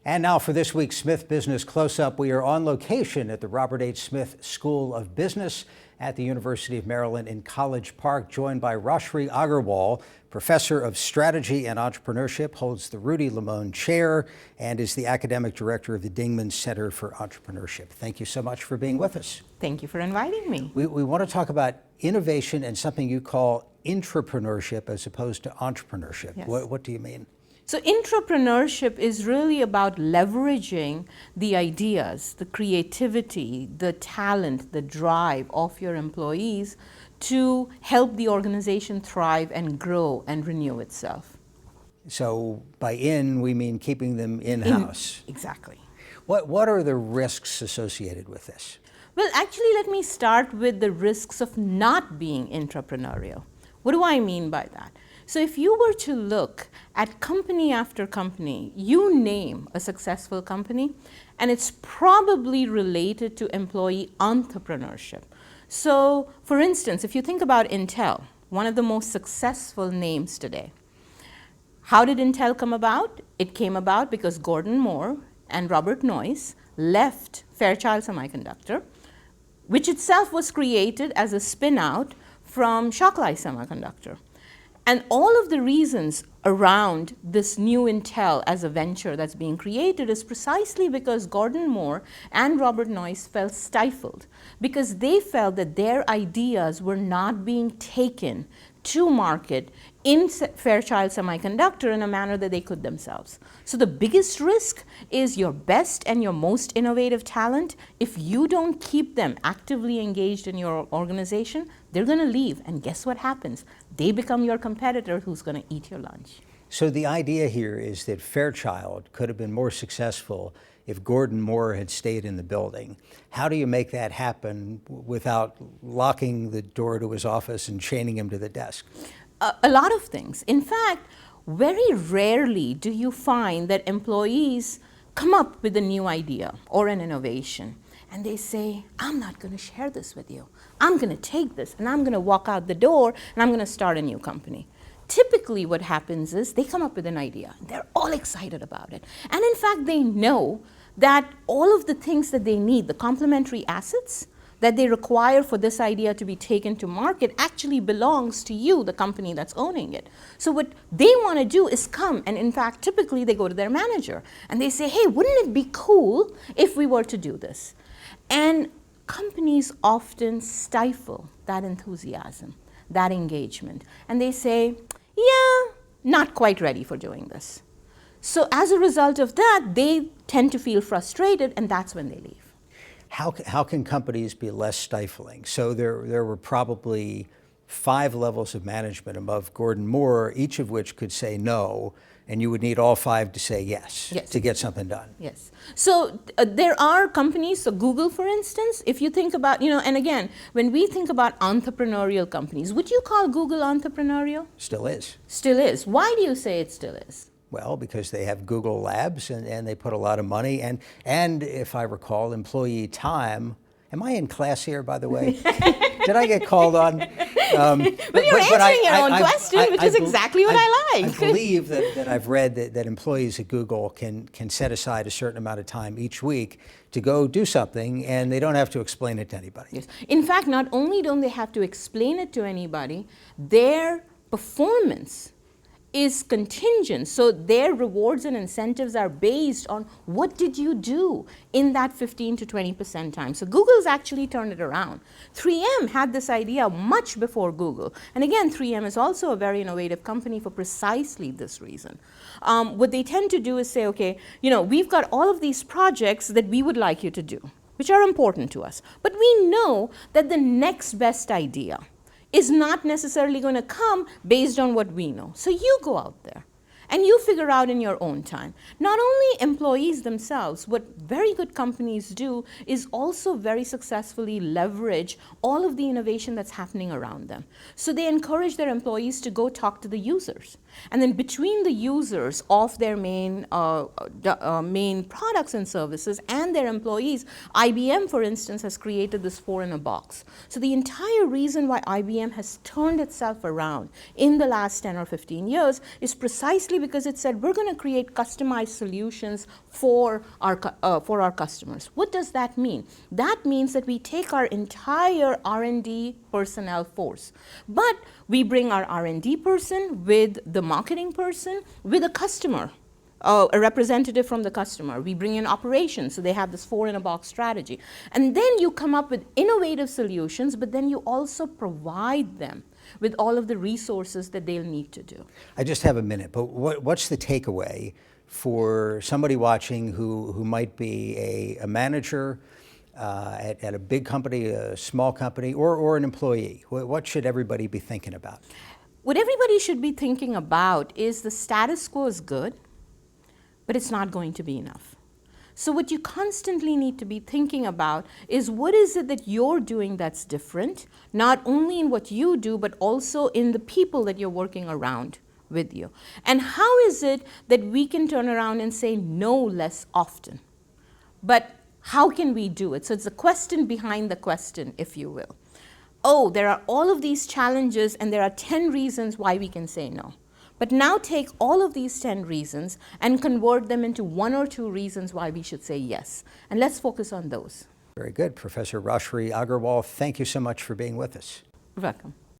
And now for this week's Smith Business Close-Up, we are on location at the Robert H. Smith School of Business at the University of Maryland in College Park, joined by Rajshree Agarwal, Professor of Strategy and Entrepreneurship, holds the Rudy Limon Chair, and is the Academic Director of the Dingman Center for Entrepreneurship. Thank you so much for being with us. Thank you for inviting me. We want to talk about innovation and something you call intrapreneurship as opposed to entrepreneurship. Yes. What do you mean? So intrapreneurship is really about leveraging the ideas, the creativity, the talent, the drive of your employees to help the organization thrive and grow and renew itself. So by we mean keeping them in-house. Exactly. What are the risks associated with this? Well, actually, let me start with the risks of not being intrapreneurial. What do I mean by that? So if you were to look at company after company, you name a successful company, and it's probably related to employee entrepreneurship. So for instance, if you think about Intel, one of the most successful names today, how did Intel come about? It came about because Gordon Moore and Robert Noyce left Fairchild Semiconductor, which itself was created as a spin-out from Shockley Semiconductor. And all of the reasons around this new Intel as a venture that's being created is precisely because Gordon Moore and Robert Noyce felt stifled, because they felt that their ideas were not being taken to market in Fairchild Semiconductor in a manner that they could themselves. So the biggest risk is your best and your most innovative talent. If you don't keep them actively engaged in your organization, they're going to leave. And guess what happens? They become your competitor who's going to eat your lunch. So the idea here is that Fairchild could have been more successful if Gordon Moore had stayed in the building. How do you make that happen without locking the door to his office and chaining him to the desk? A lot of things. In fact, very rarely do you find that employees come up with a new idea or an innovation and they say, I'm not going to share this with you. I'm going to take this and I'm going to walk out the door and I'm going to start a new company. Typically what happens is they come up with an idea. They're all excited about it. And in fact, they know that all of the things that they need, the complementary assets that they require for this idea to be taken to market actually belongs to you, the company that's owning it. So what they want to do is come, and in fact, typically they go to their manager and they say, hey, wouldn't it be cool if we were to do this? And companies often stifle that enthusiasm, that engagement. And they say, yeah, not quite ready for doing this. So as a result of that, they tend to feel frustrated, and that's when they leave. How can companies be less stifling? So there were probably 5 levels of management above Gordon Moore, each of which could say no, and you would need all 5 to say yes. To get something done. Yes. So there are companies, so Google, for instance, if you think about, and again, when we think about entrepreneurial companies, would you call Google entrepreneurial? Still is. Still is. Why do you say it still is? Well, because they have Google Labs and they put a lot of money and if I recall, employee time. Am I in class here, by the way? Did I get called on? Well, you're answering your own question, which is exactly what I like. I believe that I've read that employees at Google can set aside a certain amount of time each week to go do something, and they don't have to explain it to anybody. Yes. In fact, not only don't they have to explain it to anybody, their performance is contingent. So their rewards and incentives are based on what did you do in that 15 to 20% time. So Google's actually turned it around. 3M had this idea much before Google. And again, 3M is also a very innovative company for precisely this reason. What they tend to do is say, okay, we've got all of these projects that we would like you to do, which are important to us. But we know that the next best idea is not necessarily going to come based on what we know. So you go out there and you figure out in your own time. Not only employees themselves, what very good companies do is also very successfully leverage all of the innovation that's happening around them. So they encourage their employees to go talk to the users. And then between the users of their main products and services and their employees, IBM, for instance, has created this 4 in a box. So the entire reason why IBM has turned itself around in the last 10 or 15 years is precisely exactly because it said we're going to create customized solutions for our customers. What does that mean? That means that we take our entire R&D personnel force, but we bring our R&D person with the marketing person with a customer. A representative from the customer. We bring in operations, so they have this 4-in-a-box strategy. And then you come up with innovative solutions, but then you also provide them with all of the resources that they'll need to do. I just have a minute, but what's the takeaway for somebody watching who might be a manager at a big company, a small company, or an employee? What should everybody be thinking about? What everybody should be thinking about is the status quo is good, but it's not going to be enough. So what you constantly need to be thinking about is what is it that you're doing that's different, not only in what you do, but also in the people that you're working around with you. And how is it that we can turn around and say no less often? But how can we do it? So it's a question behind the question, if you will. Oh, there are all of these challenges and there are 10 reasons why we can say no. But now take all of these 10 reasons and convert them into 1 or 2 reasons why we should say yes. And let's focus on those. Very good. Professor Rajshree Agarwal, thank you so much for being with us. You're welcome.